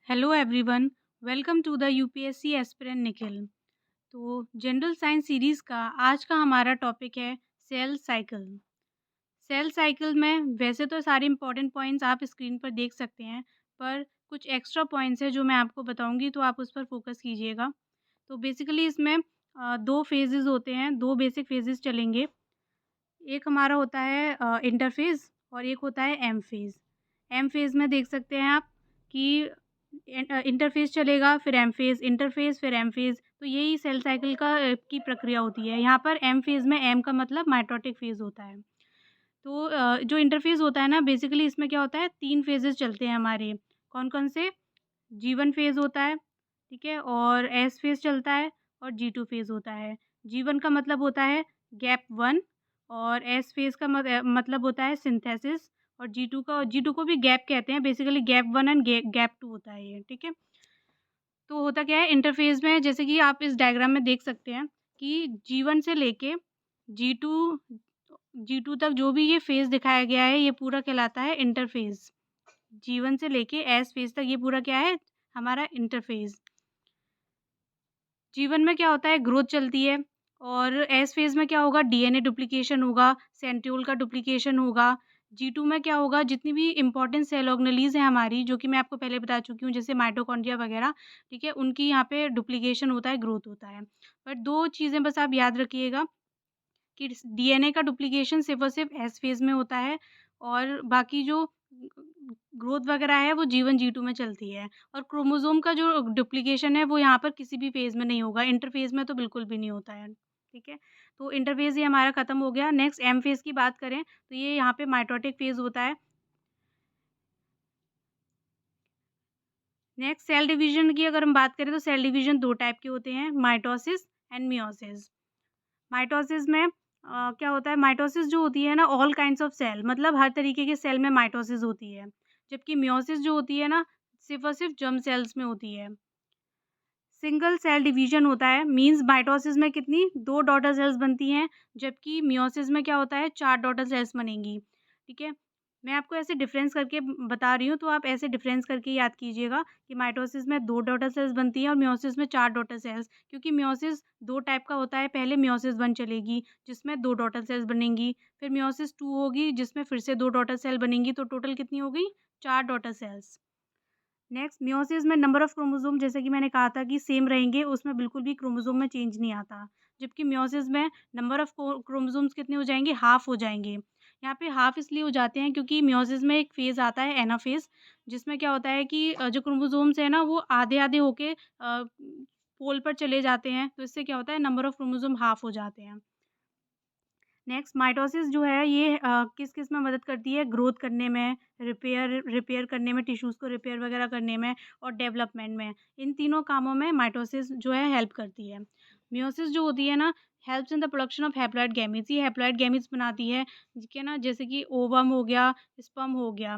Hello everyone, welcome to the UPSC aspirant Nikhil. तो general science series का आज का हमारा टॉपिक है सेल साइकिल। सेल साइकिल में वैसे तो सारे इंपॉर्टेंट पॉइंट्स आप स्क्रीन पर देख सकते हैं, पर कुछ एक्स्ट्रा पॉइंट्स हैं जो मैं आपको बताऊंगी, तो आप उस पर फोकस कीजिएगा। तो बेसिकली इसमें दो फेजेस होते हैं, दो बेसिक फेजेस चलेंगे। एक हमारा होता है इंटरफ़ेज़ और एक होता है एम फ़ेज़। एम फ़ेज़ में देख सकते हैं आप कि इंटरफ़ेज़ चलेगा, फिर एम फ़ेज़, इंटरफ़ेज़ फिर एम फ़ेज़। तो यही सेल साइकिल की प्रक्रिया होती है। यहाँ पर एम फ़ेज़ में एम का मतलब माइटोटिक फ़ेज़ होता है। तो जो इंटरफ़ेज़ होता है ना, बेसिकली इसमें क्या होता है, 3 फ़ेज़ेज़ चलते हैं हमारे। कौन-कौन से? जी1 फ़ेज़ होता है, ठीक है? और एस फ़ेज़ चलता है और जी2 फ़ेज़ होता है। जी1 का मतलब होता है गैप 1 और एस फ़ेज़ का मतलब होता है सिंथेसिस, और जी2 को भी गैप कहते हैं। बेसिकली गैप 1 एंड गैप 2 होता है ये, ठीक है? तो होता क्या है इंटरफ़ेज़ में, जैसे कि आप इस डायग्राम में देख सकते हैं कि जी1 से लेके जी2 जी2 तक जो भी ये फ़ेज़ दिखाया गया है, ये पूरा कहलाता है इंटरफ़ेज़। जी1 से लेके एस फ़ेज़ तक ये पूरा क्या है, हमारा इंटरफ़ेज़। जीवन में क्या होता है, ग्रोथ चलती है, और एस फ़ेज़ में क्या होगा, डीएनए डुप्लीकेशन होगा, सेंट्रियोल का डुप्लीकेशन होगा। जी2 में क्या होगा, जितनी भी इम्पोर्टेंट सेल ऑर्गेनेलीज़ हैं हमारी, जो कि मैं आपको पहले बता चुकी हूँ, जैसे माइटोकॉन्ड्रिया वगैरह, ठीक है? उनकी यहाँ पे डुप्लीकेशन होता है, ग्रोथ होता है। बट 2 चीज़ें बस आप याद रखिएगा कि डीएनए का डुप्लीकेशन सिर्फ़ और सिर्फ़ एस फ़ेज़ में होता है, और बाकी जो ग्रोथ वगैरह है वो जी1 जी2 में चलती है, और क्रोमोसोम का जो डुप्लीकेशन है वो यहाँ पर किसी भी फ़ेज़ में नहीं होगा, इंटरफ़ेज़ में तो बिल्कुल भी नहीं होता है, ठीक है? तो इंटरफ़ेज़ ये हमारा खत्म हो गया। नेक्स्ट एम फ़ेज़ की बात करें तो ये यहाँ पे माइटोटिक फ़ेज़ होता है। नेक्स्ट सेल डिवीज़न की अगर हम बात करें तो सेल डिवीज़न 2 टाइप के होते हैं, माइटोसिस एंड मियोसिस। माइटोसिस में क्या होता है, माइटोसिस जो होती है ना, ऑल काइंड्स ऑफ सेल, मतलब हर तरीके के सेल में माइटोसिस होती है। जबकि मियोसिस जो होती है ना, सिर्फ़ और सिर्फ़ जर्म सेल्स में होती है। सिंगल सेल डिवीज़न होता है, मीन्स माइटोसिस में कितनी 2 डॉटर सेल्स बनती हैं, जबकि मियोसिस में क्या होता है, 4 डॉटर सेल्स बनेंगी, ठीक है? मैं आपको ऐसे डिफ़रेंस करके बता रही हूँ, तो आप ऐसे डिफ़रेंस करके याद कीजिएगा कि माइटोसिस में 2 डॉटर सेल्स बनती हैं और मियोसिस में 4 डॉटर सेल्स, क्योंकि मियोसिस 2 टाइप का होता है। पहले मियोसिस 1 चलेगी, जिसमें 2 डॉटर सेल्स बनेंगी, फिर मियोसिस 2 होगी, जिसमें फिर से 2 डॉटर सेल बनेंगी, तो टोटल कितनी हो गई, 4 डॉटर सेल्स। नेक्स्ट मियोसिस में नंबर ऑफ क्रोमोसोम, जैसे कि मैंने कहा था कि सेम रहेंगे, उसमें बिल्कुल भी क्रोमोसोम में चेंज नहीं आता। जबकि मियोसिस में नंबर ऑफ क्रोमोसोम्स कितने हो जाएँगे, हाफ़ हो जाएँगे। यहाँ पे हाफ़ इसलिए हो जाते हैं क्योंकि मियोसिस में एक फ़ेज़ आता है एनाफ़ेज़, जिसमें क्या होता है कि जो क्रोमोसोम्स हैं ना, वो आधे-आधे होके पोल पर चले जाते हैं, तो इससे क्या होता है, नंबर ऑफ क्रोमोसोम हाफ़ हो जाते हैं। नेक्स्ट माइटोसिस जो है ये किस-किस में मदद करती है, ग्रोथ करने में, रिपेयर रिपेयर करने में, टिश्यूज़ को रिपेयर वगैरह करने में, और डेवलपमेंट में। इन तीनों कामों में माइटोसिस जो है हेल्प करती है। मियोसिस जो होती है ना, helps in the production of haploid gametes, ये हैप्लॉइड गैमीट्स बनाती है, ठीक है ना? जैसे कि ओवम हो गया, स्पर्म हो गया।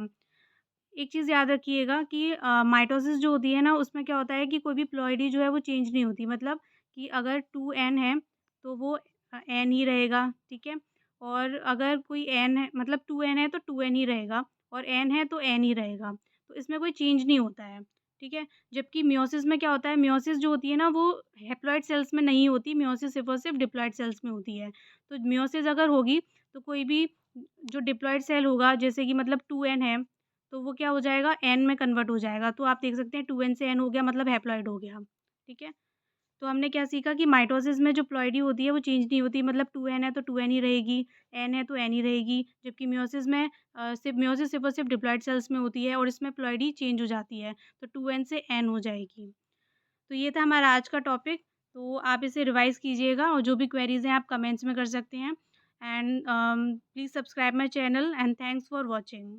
एक चीज़ याद रखिएगा कि माइटोसिस जो होती है ना, उसमें क्या होता है कि कोई भी प्लॉइडी जो है वो चेंज नहीं होती, मतलब कि अगर 2n है तो वो n ही रहेगा, ठीक है? और अगर कोई n है, मतलब 2n है तो 2n ही रहेगा, और n है तो n ही रहेगा, तो इसमें कोई चेंज नहीं होता है, ठीक है? जबकि मियोसिस में क्या होता है, मियोसिस जो होती है ना, वो हैप्लॉइड सेल्स में नहीं होती, मियोसिस सिर्फ़ और सिर्फ़ डिप्लॉइड सेल्स में होती है। तो मियोसिस अगर होगी तो कोई भी जो डिप्लॉइड सेल होगा, जैसे कि मतलब 2n है, तो वो क्या हो जाएगा, एन में कन्वर्ट हो जाएगा। तो आप देख सकते हैं 2n से n हो गया, मतलब हैप्लॉइड हो गया, ठीक है? तो हमने क्या सीखा कि माइटोसिस में जो प्लॉइडी होती है वो चेंज नहीं होती, मतलब 2n है तो 2n ही रहेगी, n है तो n ही रहेगी। जबकि मियोसिस में मियोसिस सिर्फ़ और सिर्फ़ डिप्लॉइड सेल्स में होती है, और इसमें प्लॉइडी चेंज हो जाती है, तो 2n से n हो जाएगी। तो ये था हमारा आज का टॉपिक, तो आप इसे रिवाइज़ कीजिएगा, और जो भी क्वेरीज़ हैं आप कमेंट्स में कर सकते हैं। And please subscribe my channel, and thanks for watching.